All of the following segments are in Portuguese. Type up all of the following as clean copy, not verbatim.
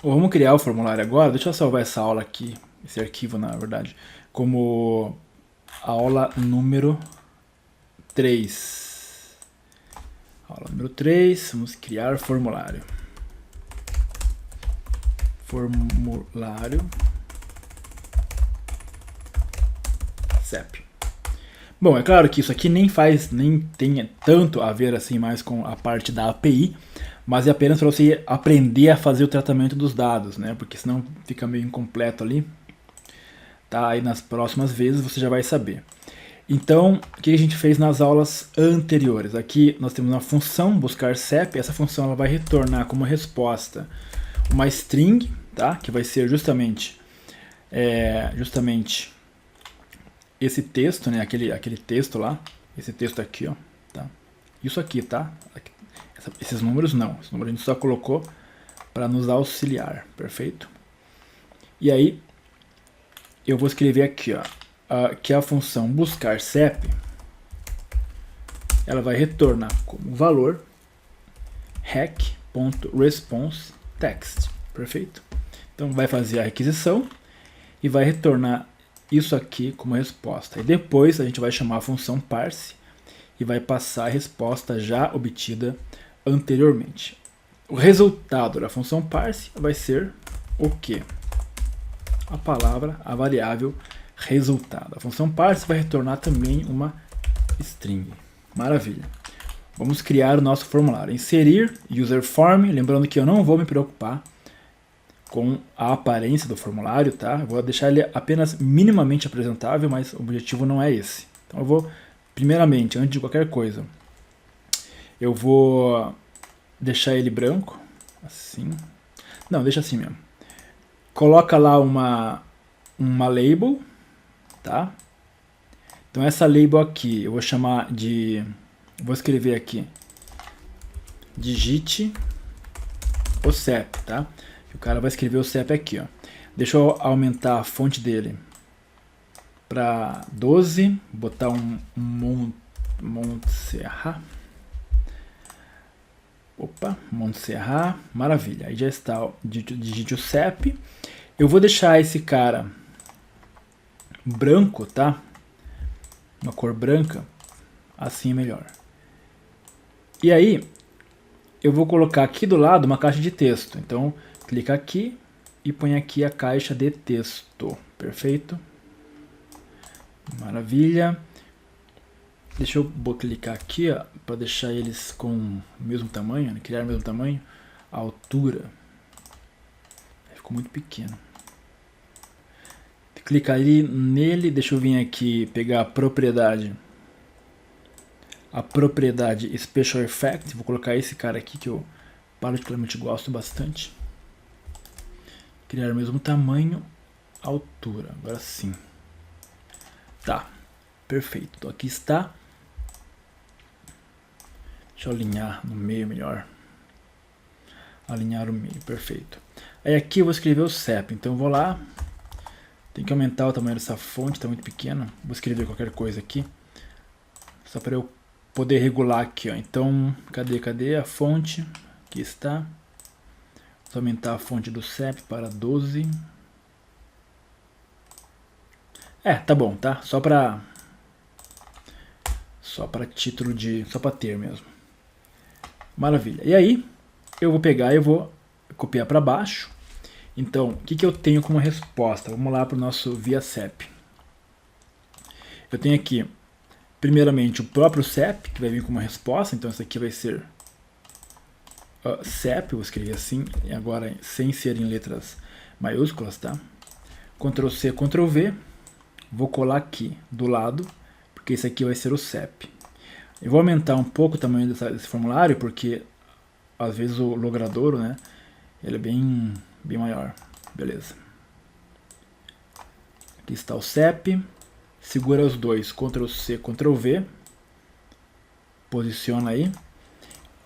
Vamos criar o formulário agora. Deixa eu salvar essa aula aqui, esse arquivo na verdade, como aula número 3. Aula número 3, vamos criar formulário. Formulário CEP. Bom, é claro que isso aqui nem tem tanto a ver assim mais com a parte da API, mas é apenas para você aprender a fazer o tratamento dos dados, né? Porque senão fica meio incompleto ali. Tá? Aí nas próximas vezes você já vai saber. Então, o que a gente fez nas aulas anteriores? Aqui nós temos uma função buscar CEP. Essa função ela vai retornar como resposta uma string, tá? Que vai ser justamente esse texto, né? Aquele texto lá, esse texto aqui, ó, tá? Isso aqui, tá? Esses números não. Esses números a gente só colocou para nos auxiliar, perfeito? E aí eu vou escrever aqui, ó, que a função buscar CEP ela vai retornar como valor rec.response text, perfeito? Então vai fazer a requisição e vai retornar isso aqui como resposta. E depois a gente vai chamar a função parse e vai passar a resposta já obtida anteriormente. O resultado da função parse vai ser o quê? A palavra, a variável resultado. A função parse vai retornar também uma string. Maravilha. Vamos criar o nosso formulário. Inserir user form, lembrando que eu não vou me preocupar com a aparência do formulário, tá? Eu vou deixar ele apenas minimamente apresentável, mas o objetivo não é esse. Então eu vou, primeiramente, antes de qualquer coisa, eu vou deixar ele branco, assim. Não, deixa assim mesmo. Coloca lá uma label, tá? Então essa label aqui, eu vou chamar de, vou escrever aqui, digite o CEP, tá? O cara vai escrever o CEP aqui, ó. Deixa eu aumentar a fonte dele para 12, botar um Montserrat. Opa, Montserrat, maravilha. Aí já está, digite o CEP. Eu vou deixar esse cara branco, tá? Uma cor branca, assim é melhor. E aí, eu vou colocar aqui do lado uma caixa de texto. Então, clica aqui e põe aqui a caixa de texto. Perfeito? Maravilha. Deixa eu clicar aqui para deixar eles com o mesmo tamanho, né? Criar o mesmo tamanho. A altura. Ficou muito pequeno. Clica ali nele, deixa eu vir aqui pegar a propriedade. A propriedade Special Effect, vou colocar esse cara aqui que eu particularmente gosto bastante. Criar o mesmo tamanho, altura, agora sim. Tá, perfeito, então aqui está. Deixa eu alinhar no meio melhor. Alinhar o meio, perfeito. Aí aqui eu vou escrever o CEP, então eu vou lá. Tem que aumentar o tamanho dessa fonte, está muito pequena. Vou escrever qualquer coisa aqui. Só para eu poder regular aqui, ó. Então, cadê a fonte? Aqui está. Vou aumentar a fonte do CEP para 12. Tá bom, tá? Só para título de, só para ter mesmo. Maravilha. E aí, eu vou pegar e eu vou copiar para baixo. Então, o que eu tenho como resposta? Vamos lá para o nosso via CEP. Eu tenho aqui, primeiramente, o próprio CEP, que vai vir como resposta. Então, isso aqui vai ser CEP, vou escrever assim, e agora sem ser em letras maiúsculas, tá? Ctrl C, Ctrl V. Vou colar aqui do lado, porque esse aqui vai ser o CEP. Eu vou aumentar um pouco o tamanho desse formulário, porque às vezes o logradouro, né, ele é bem maior. Beleza. Aqui está o CEP. Segura os dois, Ctrl C, Ctrl V. Posiciona aí.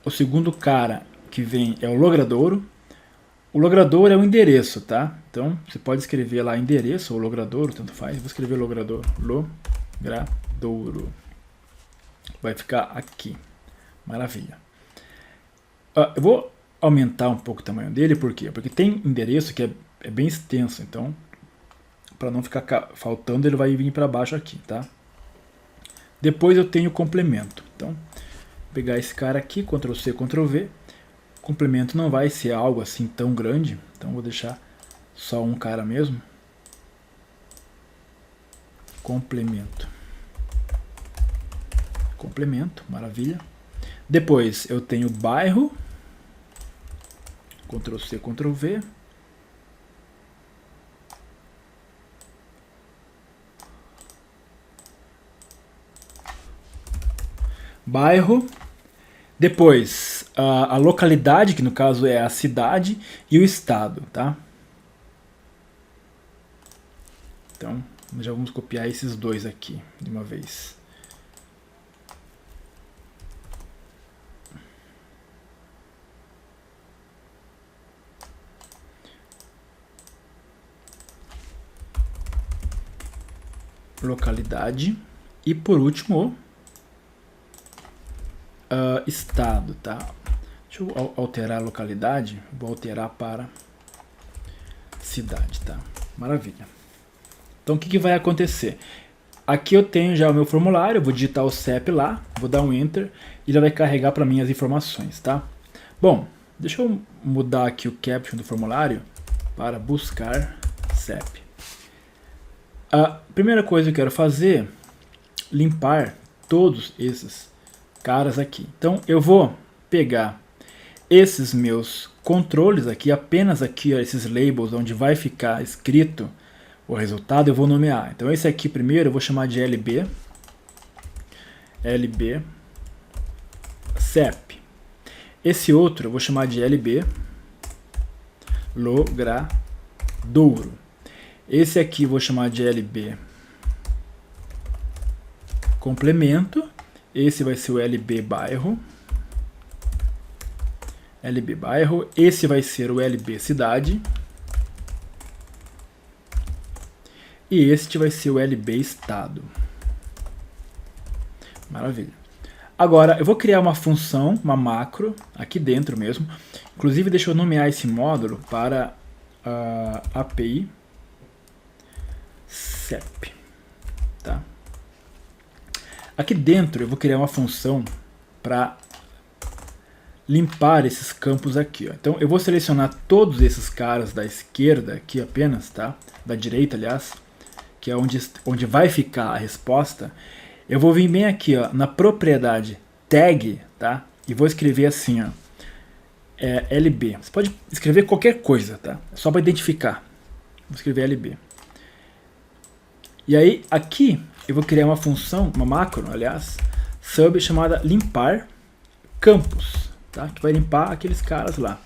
O segundo cara que vem é o logradouro. O logradouro é o endereço, tá? Então, você pode escrever lá endereço ou logradouro, tanto faz. Vou escrever logradouro. Logradouro. Vai ficar aqui. Maravilha. Eu vou aumentar um pouco o tamanho dele, por quê? Porque tem endereço que é bem extenso, então para não ficar faltando ele vai vir para baixo aqui, tá? Depois eu tenho o complemento, então vou pegar esse cara aqui, Ctrl C, Ctrl V, o complemento não vai ser algo assim tão grande, então vou deixar só um cara mesmo, complemento, maravilha. Depois eu tenho bairro, Ctrl C, Ctrl V. Bairro. Depois a localidade, que no caso é a cidade, e o estado, tá? Então já vamos copiar esses dois aqui de uma vez. Localidade. E por último, estado, tá? Deixa eu alterar a localidade. Vou alterar para cidade, tá? Maravilha. Então o que vai acontecer? Aqui eu tenho já o meu formulário, eu vou digitar o CEP lá, vou dar um Enter e ele vai carregar para mim as informações, tá? Bom, deixa eu mudar aqui o caption do formulário para buscar CEP. A primeira coisa que eu quero fazer, limpar todos esses caras aqui. Então eu vou pegar esses meus controles aqui, apenas aqui, ó, esses labels onde vai ficar escrito o resultado, eu vou nomear. Então esse aqui primeiro eu vou chamar de LB CEP. Esse outro eu vou chamar de LB Logradouro. Esse aqui eu vou chamar de LB complemento. Esse vai ser o LB bairro. Esse vai ser o LB cidade. E este vai ser o LB estado. Maravilha. Agora eu vou criar uma função, uma macro, aqui dentro mesmo. Inclusive deixa eu nomear esse módulo para API CEP. Tá? Aqui dentro eu vou criar uma função para limpar esses campos aqui. Ó. Então eu vou selecionar todos esses caras da esquerda aqui apenas, tá? Da direita, aliás, que é onde vai ficar a resposta. Eu vou vir bem aqui, ó, na propriedade tag, tá? E vou escrever assim, ó, LB. Você pode escrever qualquer coisa, tá? É só para identificar. Vou escrever LB. E aí aqui eu vou criar uma função, uma macro, aliás, sub chamada limpar campos, tá? Que vai limpar aqueles caras lá.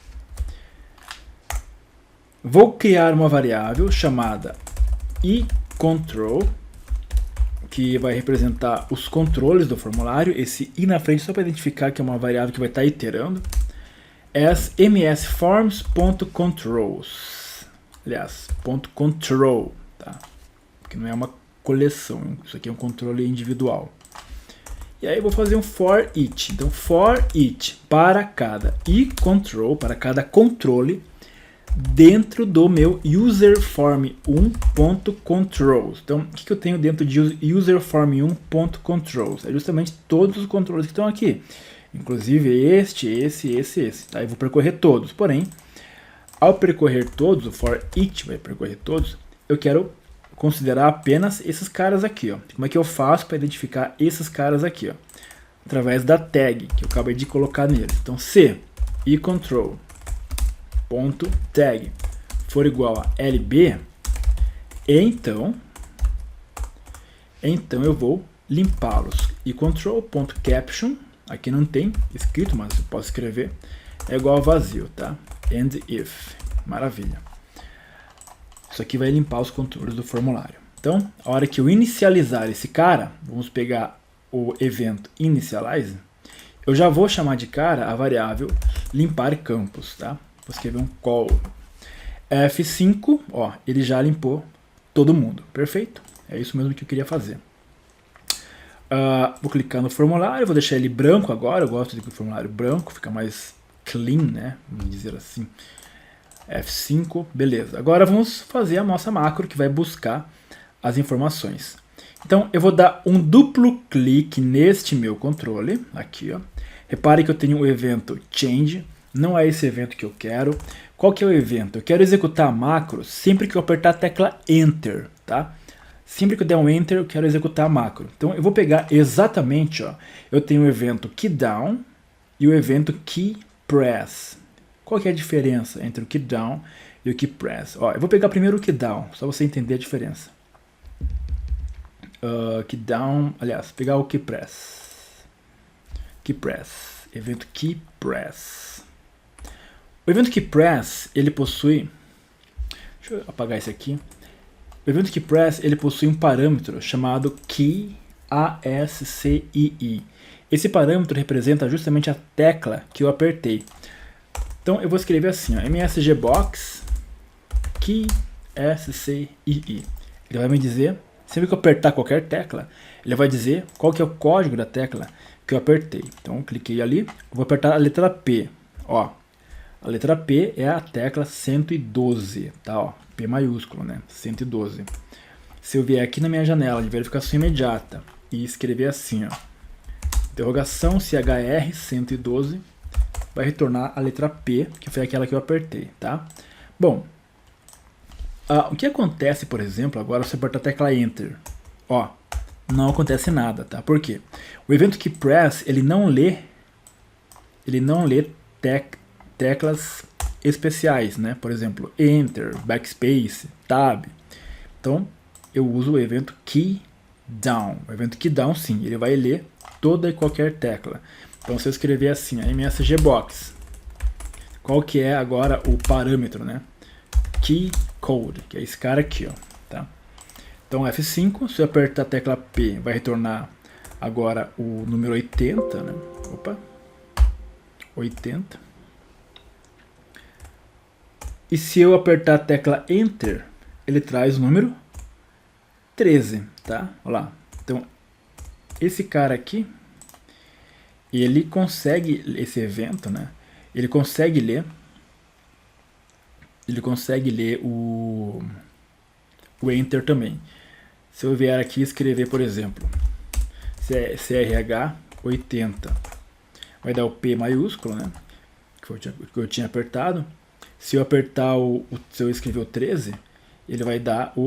Vou criar uma variável chamada iControl, que vai representar os controles do formulário. Esse i na frente só para identificar que é uma variável que vai estar iterando. As msforms.controls, aliás, .control, tá? Porque não é uma coleção, isso aqui é um controle individual. E aí eu vou fazer um for each. Então for each para cada iControl, para cada controle dentro do meu userform1.controls. Então, o que eu tenho dentro de userform1.controls? É justamente todos os controles que estão aqui. Inclusive esse. Tá? Eu vou percorrer todos. Porém, ao percorrer todos, o for each vai percorrer todos, eu quero considerar apenas esses caras aqui. Ó. Como é que eu faço para identificar esses caras aqui? Ó? Através da tag que eu acabei de colocar neles. Então, se iControl .tag for igual a LB, então eu vou limpá-los. iControl.caption, aqui não tem escrito, mas eu posso escrever, é igual a vazio, tá? And if. Maravilha. Isso aqui vai limpar os controles do formulário. Então, a hora que eu inicializar esse cara, vamos pegar o evento initialize, eu já vou chamar de cara a variável limpar campos, tá? Vou escrever um call F5, ó, ele já limpou todo mundo, perfeito? É isso mesmo que eu queria fazer. Vou clicar no formulário, vou deixar ele branco agora, eu gosto de que o formulário branco fica mais clean, né? Vamos dizer assim. F5, beleza. Agora vamos fazer a nossa macro que vai buscar as informações. Então eu vou dar um duplo clique neste meu controle, aqui ó. Repare que eu tenho o evento change, não é esse evento que eu quero. Qual que é o evento? Eu quero executar a macro sempre que eu apertar a tecla Enter, tá? Sempre que eu der um Enter, eu quero executar a macro. Então eu vou pegar exatamente, ó, eu tenho o evento keyDown e o evento keyPress. Qual que é a diferença entre o keyDown e o keyPress? Ó, eu vou pegar primeiro o keyDown, só você entender a diferença. Keydown, aliás, pegar o keyPress. KeyPress, evento keyPress. O evento keyPress, ele possui, deixa eu apagar esse aqui. O evento keyPress, ele possui um parâmetro chamado key, ASCII. Esse parâmetro representa justamente a tecla que eu apertei. Então eu vou escrever assim, ó, msgbox key SCII. Ele vai me dizer, sempre que eu apertar qualquer tecla, ele vai dizer qual que é o código da tecla que eu apertei. Então cliquei ali, vou apertar a letra P. Ó, a letra P é a tecla 112, tá? Ó, P maiúsculo, né? 112. Se eu vier aqui na minha janela de verificação imediata e escrever assim, ó, interrogação CHR 112, vai retornar a letra P, que foi aquela que eu apertei, tá? Bom, o que acontece, por exemplo, agora se eu apertar a tecla Enter, ó, não acontece nada, tá? Por quê? O evento keyPress, ele não lê teclas especiais, né? Por exemplo, Enter, Backspace, Tab. Então, eu uso o evento keyDown. O evento keyDown, sim, ele vai ler toda e qualquer tecla. Então, se eu escrever assim, a msgbox, qual que é agora o parâmetro, né? Keycode, que é esse cara aqui, ó, tá? Então, F5, se eu apertar a tecla P, vai retornar agora o número 80, né? Opa, 80. E se eu apertar a tecla Enter, ele traz o número 13, tá? Olha lá. Então, esse cara aqui, ele consegue, esse evento, né? Ele consegue ler o Enter também. Se eu vier aqui escrever, por exemplo, CRH 80, vai dar o P maiúsculo, né? Que eu tinha apertado. Se eu apertar se eu escrever o 13, ele vai dar o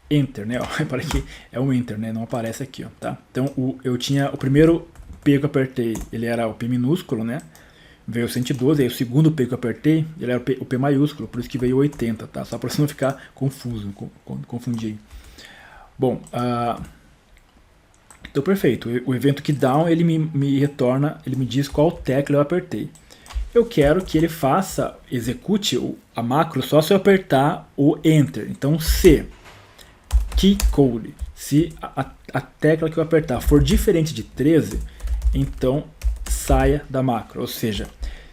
Enter, né? Repara que é um Enter, né? Não aparece aqui, ó, tá? Então eu tinha o primeiro P que eu apertei, ele era o P minúsculo, né? Veio o 112, aí o segundo P que eu apertei, ele era o P maiúsculo, por isso que veio 80, tá? Só para você não ficar confuso, confundir. Bom, então perfeito. O evento keyDown, ele me retorna, ele me diz qual tecla eu apertei. Eu quero que ele execute a macro só se eu apertar o Enter. Então, se keycode, se a tecla que eu apertar for diferente de 13, então saia da macro. Ou seja,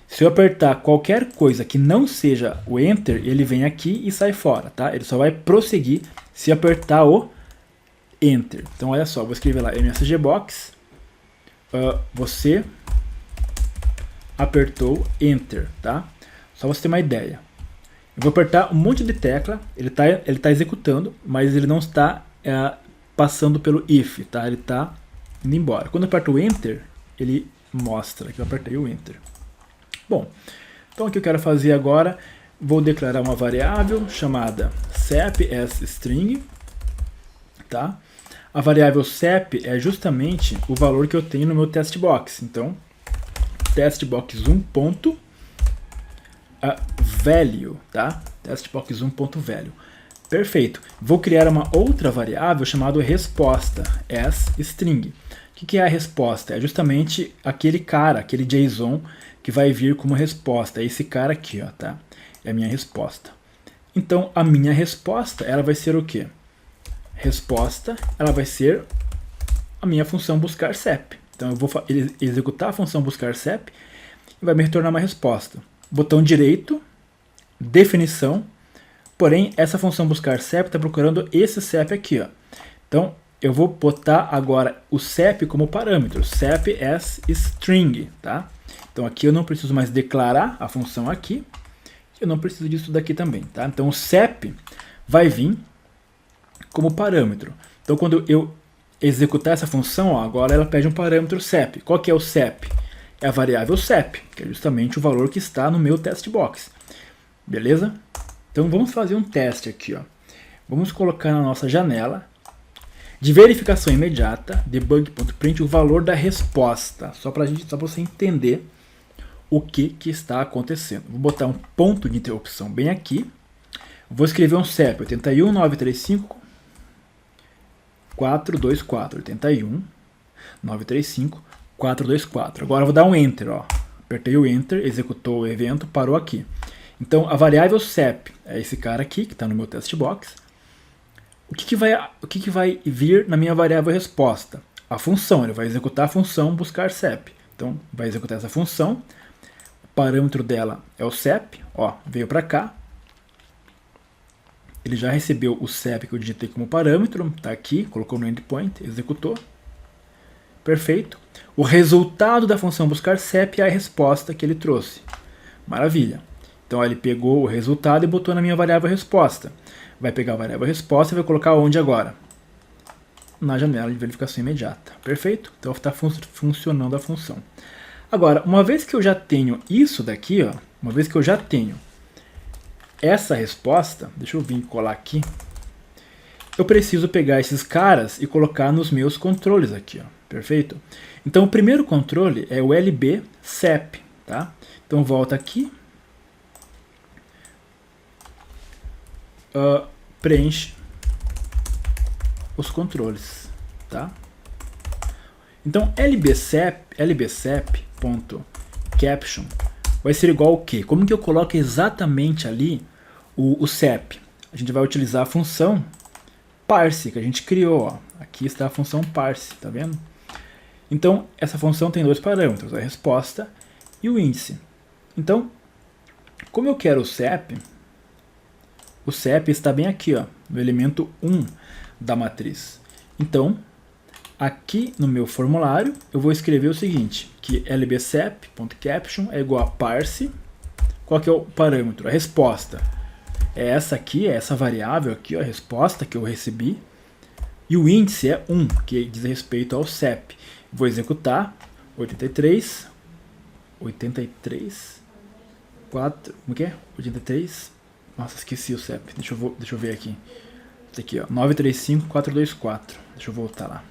se eu apertar qualquer coisa que não seja o Enter, ele vem aqui e sai fora, tá? Ele só vai prosseguir se apertar o Enter. Então, olha só, vou escrever lá msgbox, você apertou Enter, tá? Só você ter uma ideia. Eu vou apertar um monte de tecla, ele tá executando, mas ele não está passando pelo if, tá? Ele está indo embora. Quando eu aperto o Enter, ele mostra que eu apertei o Enter. Bom, então o que eu quero fazer agora, vou declarar uma variável chamada sepString, tá? A variável sep é justamente o valor que eu tenho no meu testbox. Então, testbox1.value, tá? Testbox1.value. Perfeito. Vou criar uma outra variável chamada resposta, sString. O que é a resposta? É justamente aquele cara, aquele JSON que vai vir como resposta. É esse cara aqui, ó, tá? É a minha resposta. Então, a minha resposta, ela vai ser o quê? Resposta, ela vai ser a minha função buscar sep. Então eu vou executar a função buscar sep e vai me retornar uma resposta. Botão direito, definição, porém essa função buscar sep está procurando esse sep aqui, ó. Então eu vou botar agora o CEP como parâmetro, CEP as string, tá? Então aqui eu não preciso mais declarar a função aqui, eu não preciso disso daqui também, tá? Então o CEP vai vir como parâmetro. Então quando eu executar essa função, ó, agora ela pede um parâmetro CEP. Qual que é o CEP? É a variável CEP, que é justamente o valor que está no meu test box. Beleza? Então vamos fazer um teste aqui, ó. Vamos colocar na nossa janela de verificação imediata, debug.print, o valor da resposta, só para você entender o que está acontecendo. Vou botar um ponto de interrupção bem aqui. Vou escrever um CEP 81935 424, 81 935 424. Agora eu vou dar um Enter, ó. Apertei o Enter, executou o evento, parou aqui. Então a variável CEP é esse cara aqui que está no meu test box. O que vai vir na minha variável resposta? A função, ele vai executar a função buscar CEP. Então, vai executar essa função. O parâmetro dela é o CEP. Ó, veio para cá. Ele já recebeu o CEP que eu digitei como parâmetro. Está aqui, colocou no endpoint, executou. Perfeito. O resultado da função buscar CEP é a resposta que ele trouxe. Maravilha. Então, ele pegou o resultado e botou na minha variável resposta. Vai pegar a variável resposta e vai colocar onde agora? Na janela de verificação imediata. Perfeito? Então está funcionando a função. Agora, uma vez que eu já tenho isso daqui, ó, uma vez que eu já tenho essa resposta, deixa eu vir colar aqui, eu preciso pegar esses caras e colocar nos meus controles aqui, ó. Perfeito? Então o primeiro controle é o LB CEP, tá? Então volta aqui. Preenche os controles, tá? Então lbcep.caption vai ser igual ao quê? Como que eu coloco exatamente ali o CEP? A gente vai utilizar a função parse que a gente criou, ó. Aqui está a função parse, tá vendo? Então essa função tem dois parâmetros, a resposta e o índice. Então, como eu quero o CEP está bem aqui, ó, no elemento 1 da matriz. Então, aqui no meu formulário, eu vou escrever o seguinte, que lbcep.caption é igual a parse. Qual que é o parâmetro? A resposta. É essa aqui, é essa variável aqui, ó, a resposta que eu recebi. E o índice é 1, que diz respeito ao CEP. Vou executar 83, 4, como que é? 83... Nossa, esqueci o CEP. Deixa eu ver aqui. Esse aqui, ó. 935424. Deixa eu voltar lá.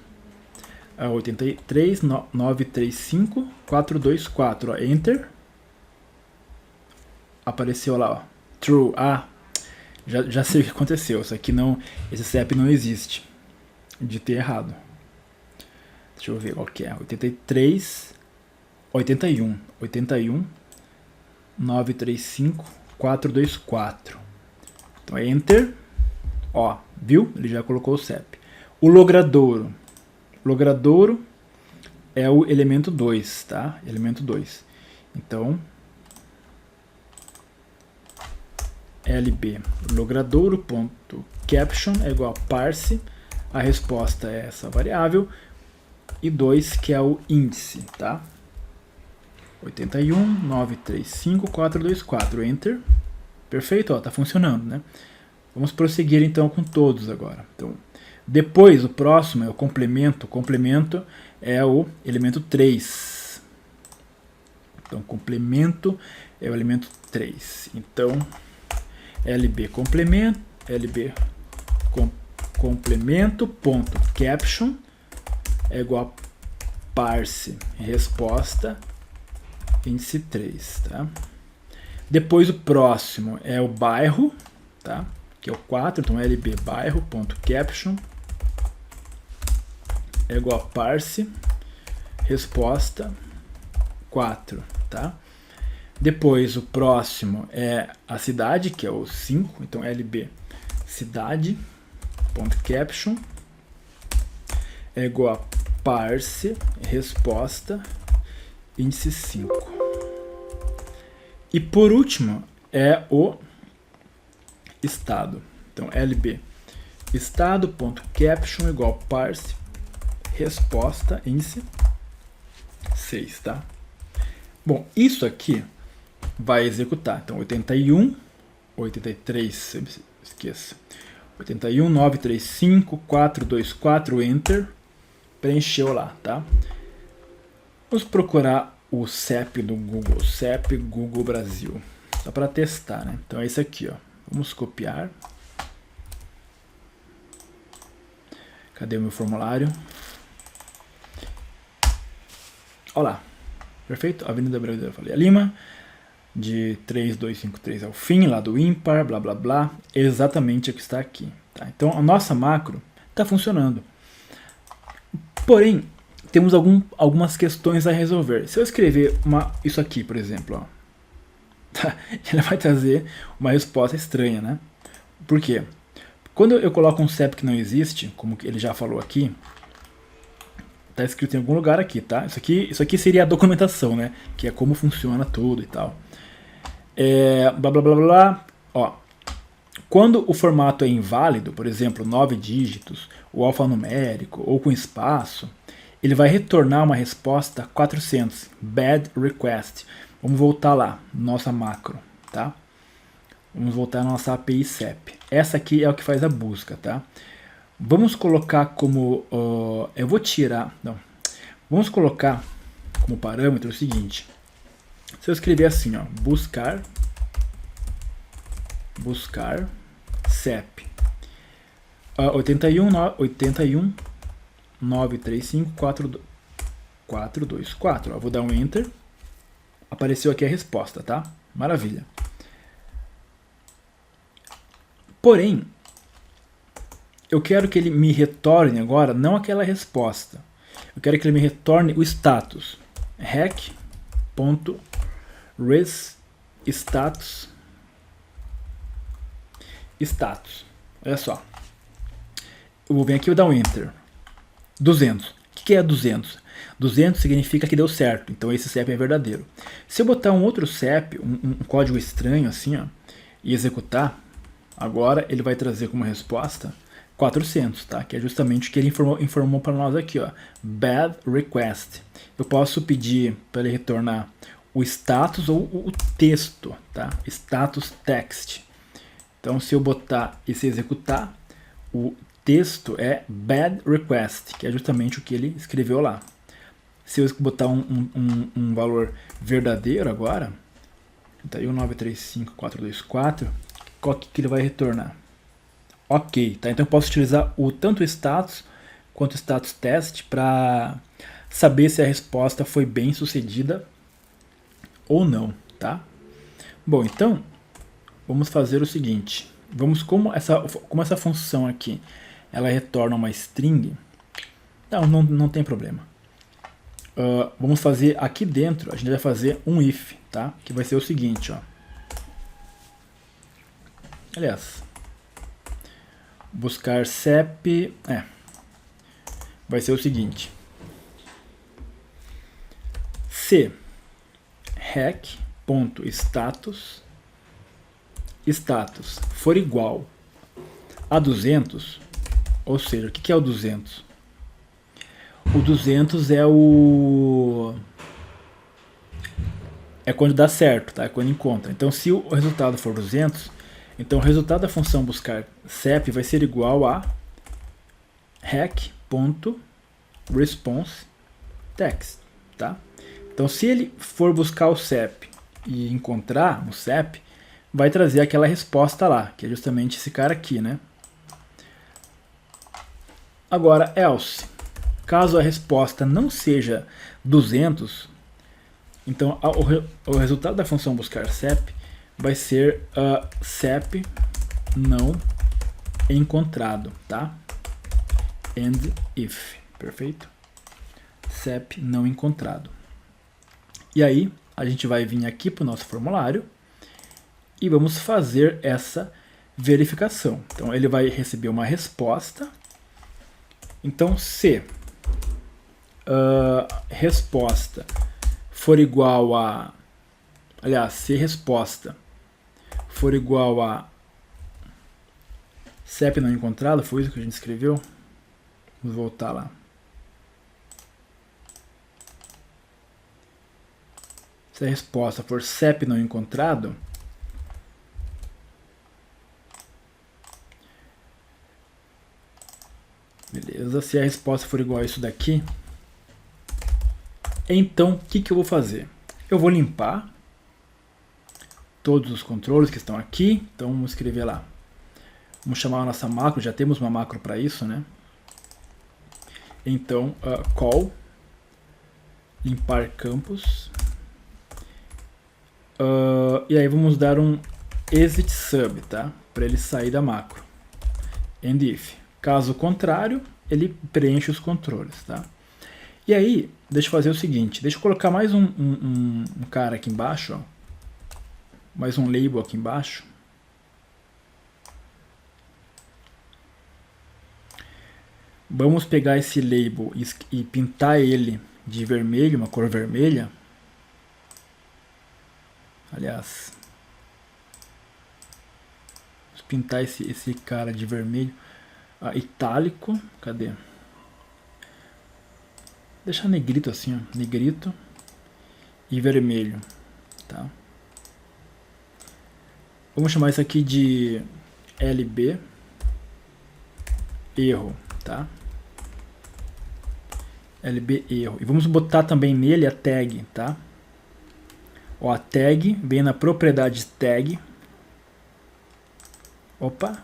83935 424. Ó. Enter. Apareceu lá, ó. True. Ah, já sei o que aconteceu. Isso aqui não. Esse CEP não existe. Digitei errado. Deixa eu ver qual que é. 81 935 424. Então Enter. Ó, viu? Ele já colocou o CEP. O logradouro. Logradouro é o elemento 2, tá? Elemento 2. Então lb logradouro.caption é igual a parse. A resposta é essa variável. E 2, que é o índice, tá? 81 935 424. Enter. Perfeito, ó, tá funcionando, né? Vamos prosseguir então com todos agora. Então, depois o próximo é o complemento. O complemento é o elemento 3. Então, complemento é o elemento 3. Então, lb complemento.caption é igual a parse resposta índice 3, tá? Depois o próximo é o bairro, tá? Que é o 4, então lb bairro.caption é igual a parse resposta 4, tá? Depois o próximo é a cidade, que é o 5, então lb cidade.caption é igual a parse resposta índice 5. E por último é o estado. Então lb estado.caption igual parse resposta índice 6, tá? Bom, isso aqui vai executar. Então, 81, 83, esqueça. 81, 935, 424, Enter. Preencheu lá, tá? Vamos procurar o CEP do Google, CEP Google Brasil. Só para testar, né? Então é esse aqui, ó. Vamos copiar. Cadê o meu formulário? Olha lá. Perfeito? Avenida Brasil Faria Lima. De 3253 ao fim, lá do ímpar, blá blá blá. Exatamente o que está aqui. Tá? Então a nossa macro está funcionando. Porém, temos algumas questões a resolver. Se eu escrever isso aqui, por exemplo, ó, tá? Ele vai trazer uma resposta estranha, né? Por quê? Quando eu coloco um CEP que não existe, como ele já falou aqui, tá escrito em algum lugar aqui, tá? Isso aqui seria a documentação, né? Que é como funciona tudo e tal. Blá blá blá blá. Ó, quando o formato é inválido, por exemplo, 9 dígitos, ou alfanumérico, ou com espaço, ele vai retornar uma resposta 400, bad request. Vamos voltar lá, nossa macro, tá? Vamos voltar na nossa API CEP. Essa aqui é o que faz a busca, tá? Vamos colocar como... eu vou tirar... Não. Vamos colocar como parâmetro o seguinte. Se eu escrever assim, ó, buscar CEP 81 935 424. Vou dar um Enter. Apareceu aqui a resposta, tá? Maravilha. Porém, eu quero que ele me retorne agora, não aquela resposta. Eu quero que ele me retorne o status. rec.resStatus. Status. Olha só. Eu vou vir aqui e vou dar um Enter. 200. O que é 200? 200 significa que deu certo. Então esse CEP é verdadeiro. Se eu botar um outro CEP, um código estranho assim, ó, e executar, agora ele vai trazer como resposta 400, tá? Que é justamente o que ele informou para nós aqui, ó. Bad request. Eu posso pedir para ele retornar o status ou o texto, tá? Status text. Então, se eu botar e se executar, o texto é bad request, que é justamente o que ele escreveu lá. Se eu botar um valor verdadeiro agora, tá aí o 935.424, qual que ele vai retornar? Ok, tá? Então eu posso utilizar tanto o status quanto o status test para saber se a resposta foi bem sucedida ou não, tá? Bom, então vamos fazer o seguinte. Como essa função aqui ela retorna uma string, não tem problema. Vamos fazer aqui dentro, a gente vai fazer um if, tá? Que vai ser o seguinte, ó. Aliás, buscar CEP, vai ser o seguinte. Se rec.status for igual a 200, ou seja, o que é o 200? O 200 é quando dá certo, tá? É quando encontra. Então, se o resultado for 200, então o resultado da função buscar CEP vai ser igual a rec.responseText, tá? Então, se ele for buscar o CEP e encontrar o CEP, vai trazer aquela resposta lá, que é justamente esse cara aqui, né? Agora, else. Caso a resposta não seja 200, então o resultado da função buscar CEP vai ser CEP não encontrado, tá? And if, perfeito? CEP não encontrado. E aí, a gente vai vir aqui para o nosso formulário e vamos fazer essa verificação. Então, ele vai receber uma resposta. Então, se resposta for igual a... Aliás, se resposta for igual a CEP não encontrado, foi isso que a gente escreveu? Vamos voltar lá. Se a resposta for CEP não encontrado, beleza, se a resposta for igual a isso daqui, então o que eu vou fazer? Eu vou limpar todos os controles que estão aqui, então vamos escrever lá. Vamos chamar a nossa macro, já temos uma macro para isso, né? Então, call, limpar campos, e aí vamos dar um exit sub, tá? Para ele sair da macro. And if. Caso contrário, ele preenche os controles, tá? E aí, deixa eu fazer o seguinte, deixa eu colocar mais um cara aqui embaixo, ó. Mais um label aqui embaixo. Vamos pegar esse label e pintar ele de vermelho, uma cor vermelha. Aliás, vamos pintar esse cara de vermelho. Itálico, cadê? Deixar negrito assim, ó, negrito e vermelho, tá? Vamos chamar isso aqui de LB erro, tá? LB erro. E vamos botar também nele a tag, tá? Ó, a tag vem na propriedade tag. Opa.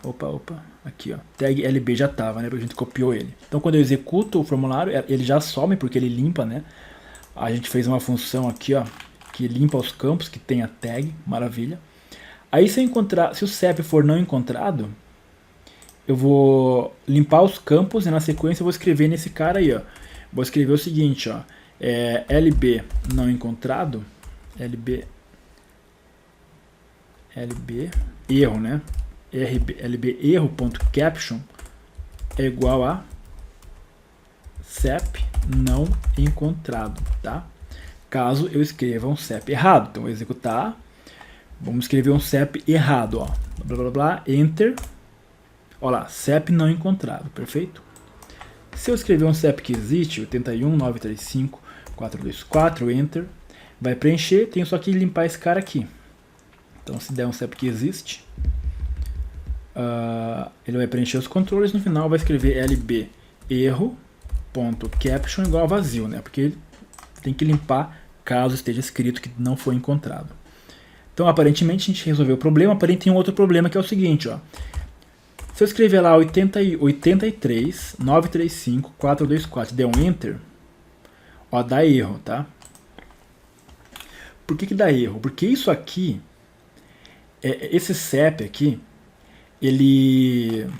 Aqui, ó. Tag LB já estava, né? Porque a gente copiou ele. Então, quando eu executo o formulário, ele já some porque ele limpa, né? A gente fez uma função aqui, ó, que limpa os campos que tem a tag. Maravilha. Aí, se o CEP for não encontrado, eu vou limpar os campos e na sequência eu vou escrever nesse cara aí, ó. Vou escrever o seguinte, ó. LB não encontrado. LB erro, né? LB erro.caption é igual a CEP não encontrado, tá? Caso eu escreva um CEP errado. Então, vou executar. Vamos escrever um CEP errado, ó. Blá, blá, blá, enter. Olha lá, CEP não encontrado, perfeito? Se eu escrever um CEP que existe, 81.935.424, enter, vai preencher, tenho só que limpar esse cara aqui. Então, se der um CEP que existe, ele vai preencher os controles, no final vai escrever LB erro.caption igual a vazio, né? Porque tem que limpar caso esteja escrito que não foi encontrado. Então, aparentemente, a gente resolveu o problema, aparentemente tem um outro problema que é o seguinte, ó. Se eu escrever lá 83.935.424 e der um enter, ó, dá erro, tá? Por que dá erro? Porque isso aqui, esse CEP aqui, ele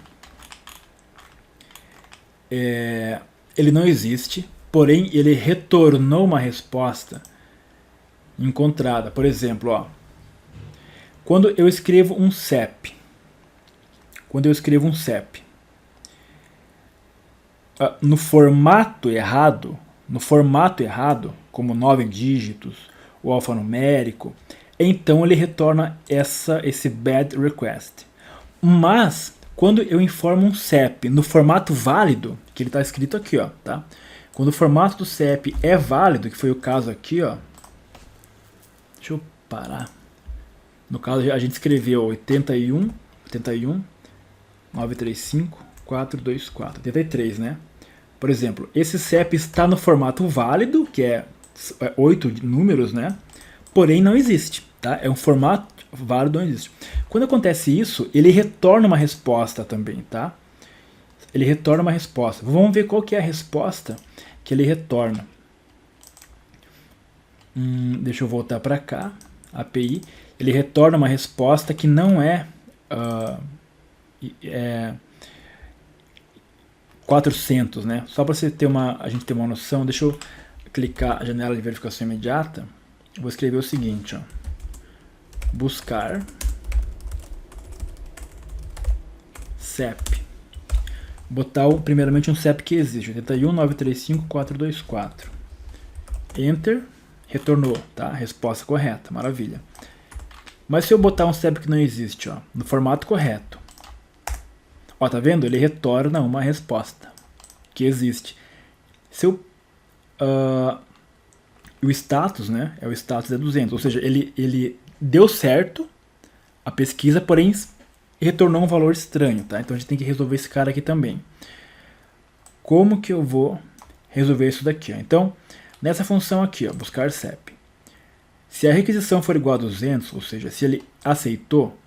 não existe, porém ele retornou uma resposta encontrada. Por exemplo, ó, quando eu escrevo um CEP, no formato errado, como 9 dígitos, o alfanumérico, então ele retorna esse bad request. Mas, quando eu informo um CEP no formato válido, que ele está escrito aqui, ó, tá? Quando o formato do CEP é válido, que foi o caso aqui, ó. Deixa eu parar. No caso, a gente escreveu 81.935.424, 83, né? Por exemplo, esse CEP está no formato válido, que é 8 números, né? Porém, não existe, tá? É um formato válido, não existe. Quando acontece isso, ele retorna uma resposta também, tá? Ele retorna uma resposta. Vamos ver qual que é a resposta que ele retorna. Deixa eu voltar para cá. API. Ele retorna uma resposta que não é 400, né? Só para a gente ter uma noção, deixa eu clicar a janela de verificação imediata. Eu vou escrever o seguinte, ó. Buscar CEP. Botar primeiramente um CEP que existe, 81.935.424. Enter, retornou, tá? Resposta correta, maravilha. Mas se eu botar um CEP que não existe, ó, no formato correto, Ó, tá vendo? Ele retorna uma resposta que existe. Se eu, o status, né? O status é 200, ou seja, ele deu certo a pesquisa, porém retornou um valor estranho, tá? Então a gente tem que resolver esse cara aqui também. Como que eu vou resolver isso daqui? Ó? Então, nessa função aqui, ó, buscar CEP. Se a requisição for igual a 200, ou seja, se ele aceitou,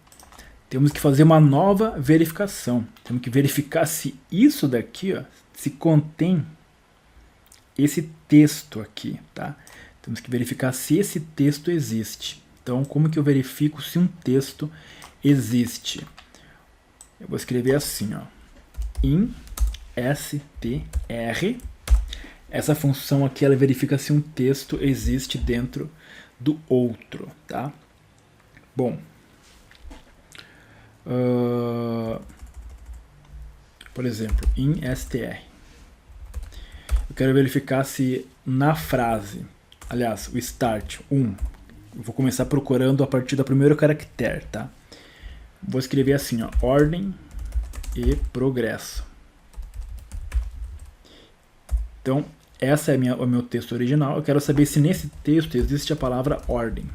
temos que fazer uma nova verificação. Temos que verificar se isso daqui, ó, se contém esse texto aqui, tá? Temos que verificar se esse texto existe. Então, como que eu verifico se um texto existe? Eu vou escrever assim, ó, in str. Essa função aqui, ela verifica se um texto existe dentro do outro, tá? Bom, por exemplo, in str. Eu quero verificar se na frase, aliás, o start 1, eu vou começar procurando a partir do primeiro caractere, tá? Vou escrever assim, ó, ordem e progresso. Então, essa é o meu texto original. Eu quero saber se nesse texto existe a palavra ordem.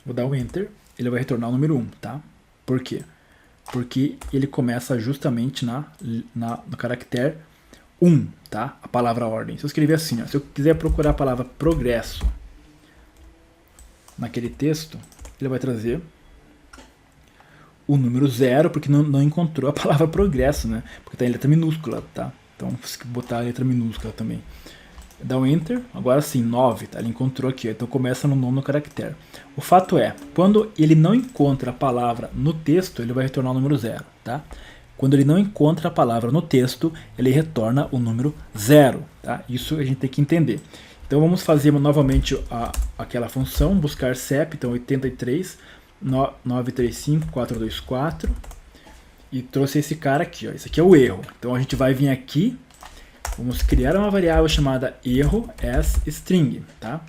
Vou dar um Enter, ele vai retornar o número 1, tá? Por quê? Porque ele começa justamente no caractere 1, tá? A palavra ordem. Se eu escrever assim, ó, se eu quiser procurar a palavra progresso naquele texto, ele vai trazer o número 0, porque não encontrou a palavra progresso, né? Porque está em letra minúscula, tá? Então, vou botar a letra minúscula também. Dá um Enter, agora sim, 9, tá? Ele encontrou aqui, então começa no nono caractere. O fato é, quando ele não encontra a palavra no texto, ele vai retornar o número 0, tá? Quando ele não encontra a palavra no texto, ele retorna o número 0, tá? Isso a gente tem que entender. Então vamos fazer novamente aquela função, buscar CEP, então 83 935 424, e trouxe esse cara aqui, ó. Esse aqui é o erro. Então a gente vai vir aqui, vamos criar uma variável chamada erro as string, tá?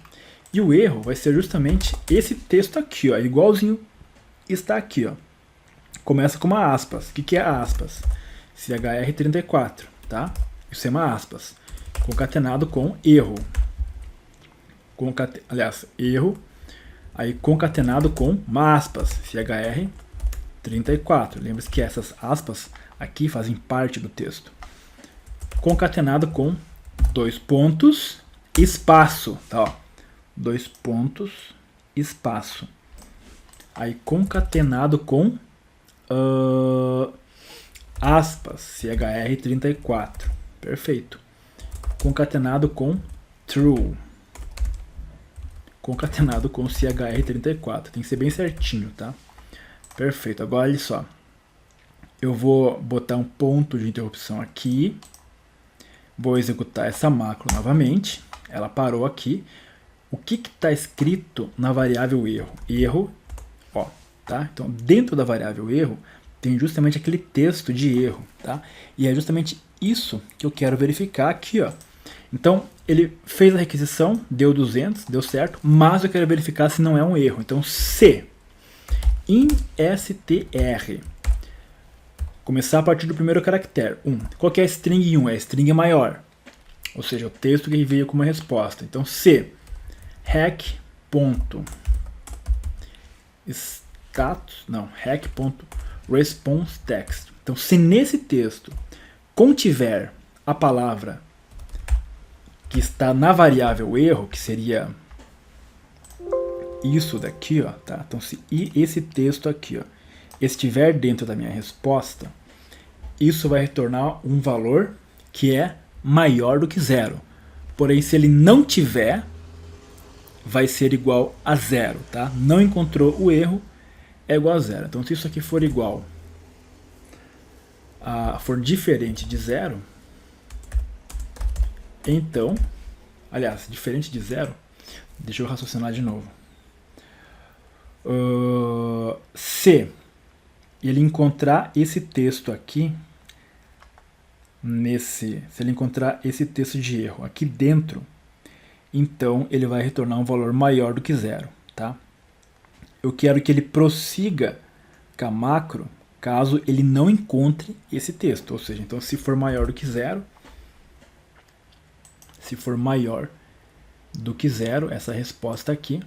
E o erro vai ser justamente esse texto aqui, ó, igualzinho está aqui, ó. Começa com uma aspas. O que é a aspas? CHR34, tá? Isso é uma aspas. Concatenado com erro. Aliás, erro. Aí concatenado com uma aspas. CHR34. Lembre-se que essas aspas aqui fazem parte do texto. Concatenado com 2 pontos, espaço. Tá, ó. 2 pontos, espaço. Aí concatenado com aspas, CHR34, perfeito. Concatenado com true, concatenado com CHR34, tem que ser bem certinho, tá? Perfeito, agora olha só, eu vou botar um ponto de interrupção aqui, vou executar essa macro novamente, ela parou aqui. O que está escrito na variável erro? Erro, ó. Tá? Então, dentro da variável erro, tem justamente aquele texto de erro, tá? E é justamente isso que eu quero verificar aqui, ó. Então, ele fez a requisição, deu 200, deu certo, mas eu quero verificar se não é um erro. Então, se in str começar a partir do primeiro caractere, 1. Qual que é a string 1? É a string maior, ou seja, o texto que veio como resposta. Então, se rec.responseText. Então, se nesse texto contiver a palavra que está na variável erro, que seria isso daqui, ó, tá? Então, se esse texto aqui, ó, estiver dentro da minha resposta, isso vai retornar um valor que é maior do que 0. Porém, se ele não tiver, vai ser igual a 0, tá? Não encontrou o erro, é igual a 0. Então, se isso aqui for igual for diferente de 0, então, aliás, diferente de 0, deixa eu raciocinar de novo. Se ele encontrar esse texto aqui, se ele encontrar esse texto de erro aqui dentro, então ele vai retornar um valor maior do que 0, tá? Eu quero que ele prossiga com a macro caso ele não encontre esse texto. Ou seja, então se for maior do que zero, essa resposta aqui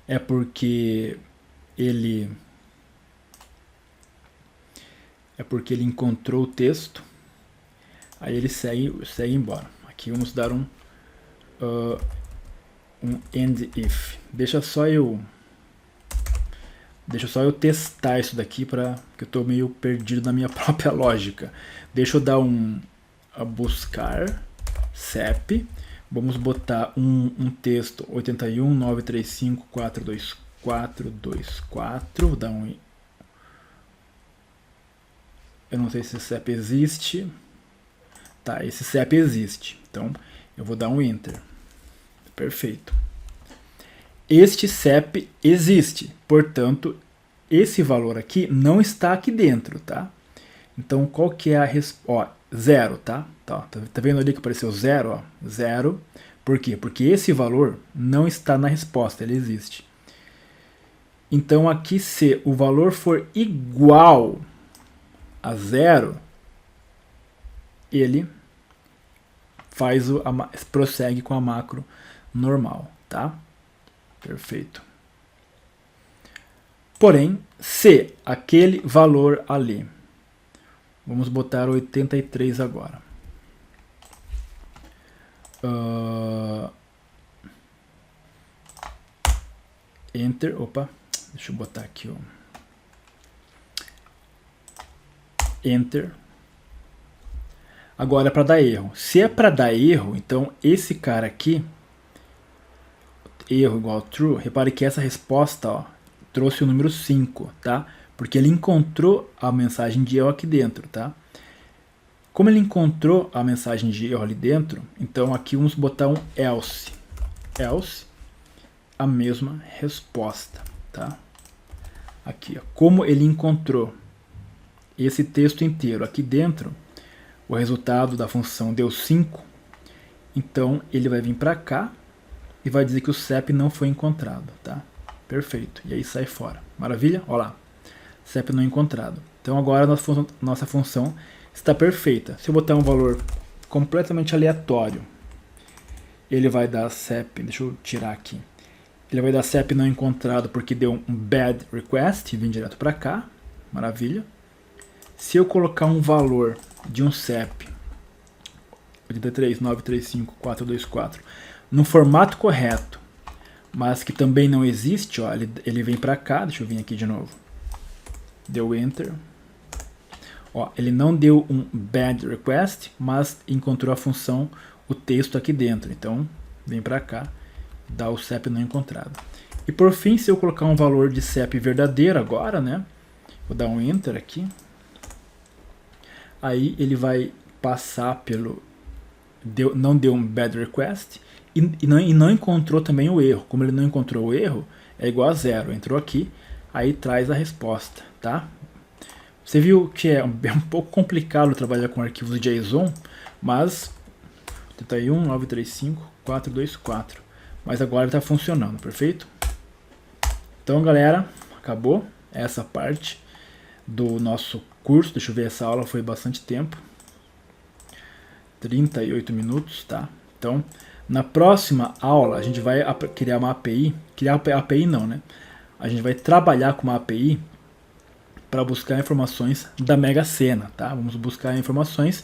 é porque ele encontrou o texto, aí ele segue embora. Aqui vamos dar um end if. Deixa só eu testar isso daqui, porque eu estou meio perdido na minha própria lógica. Deixa eu dar a buscar CEP. Vamos botar um texto 81.935.424.24. Vou dar eu não sei se esse CEP existe. Tá, esse CEP existe. Então eu vou dar um Enter. Perfeito. Este CEP existe, portanto, esse valor aqui não está aqui dentro, tá? Então, qual que é a resposta? Zero, tá? Tá vendo ali que apareceu zero? Ó? Zero. Por quê? Porque esse valor não está na resposta, ele existe. Então, aqui, se o valor for igual a zero, ele prossegue com a macro normal, tá? Perfeito. Porém, se aquele valor ali, vamos botar 83 agora. Enter, opa, deixa eu botar aqui, ó. Enter. Agora é para dar erro. Se é para dar erro, então esse cara aqui, erro igual true, repare que essa resposta, ó, trouxe o número 5, tá? Porque ele encontrou a mensagem de erro aqui dentro, tá? Como ele encontrou a mensagem de erro ali dentro, então aqui vamos botar um else. Else, a mesma resposta, tá? Aqui, ó, como ele encontrou esse texto inteiro aqui dentro, o resultado da função deu 5, então ele vai vir para cá e vai dizer que o CEP não foi encontrado, tá? Perfeito. E aí sai fora. Maravilha? Olha lá. CEP não encontrado. Então agora nossa função está perfeita. Se eu botar um valor completamente aleatório, ele vai dar CEP, deixa eu tirar aqui. Ele vai dar CEP não encontrado porque deu um bad request e vim direto para cá. Maravilha. Se eu colocar um valor de um CEP 83.935.424 no formato correto, mas que também não existe, ó, ele vem para cá, deixa eu vir aqui de novo. Deu Enter. Ó, ele não deu um bad request, mas encontrou a função, o texto aqui dentro. Então, vem para cá, dá o CEP não encontrado. E por fim, se eu colocar um valor de CEP verdadeiro agora, né? Vou dar um Enter aqui. Aí ele vai passar pelo... não deu um bad request e não encontrou também o erro. Como ele não encontrou o erro, é igual a zero. Entrou aqui, aí traz a resposta, tá? Você viu que é um pouco complicado trabalhar com arquivos JSON, mas 81.935.424. Mas agora está funcionando, perfeito? Então, galera, acabou essa parte do nosso curso. Deixa eu ver, essa aula foi bastante tempo. 38 minutos, tá? Então, na próxima aula, a gente vai criar uma API. Criar uma API não, né? A gente vai trabalhar com uma API para buscar informações da Mega Sena, tá? Vamos buscar informações,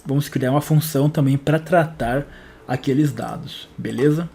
vamos criar uma função também para tratar aqueles dados, beleza?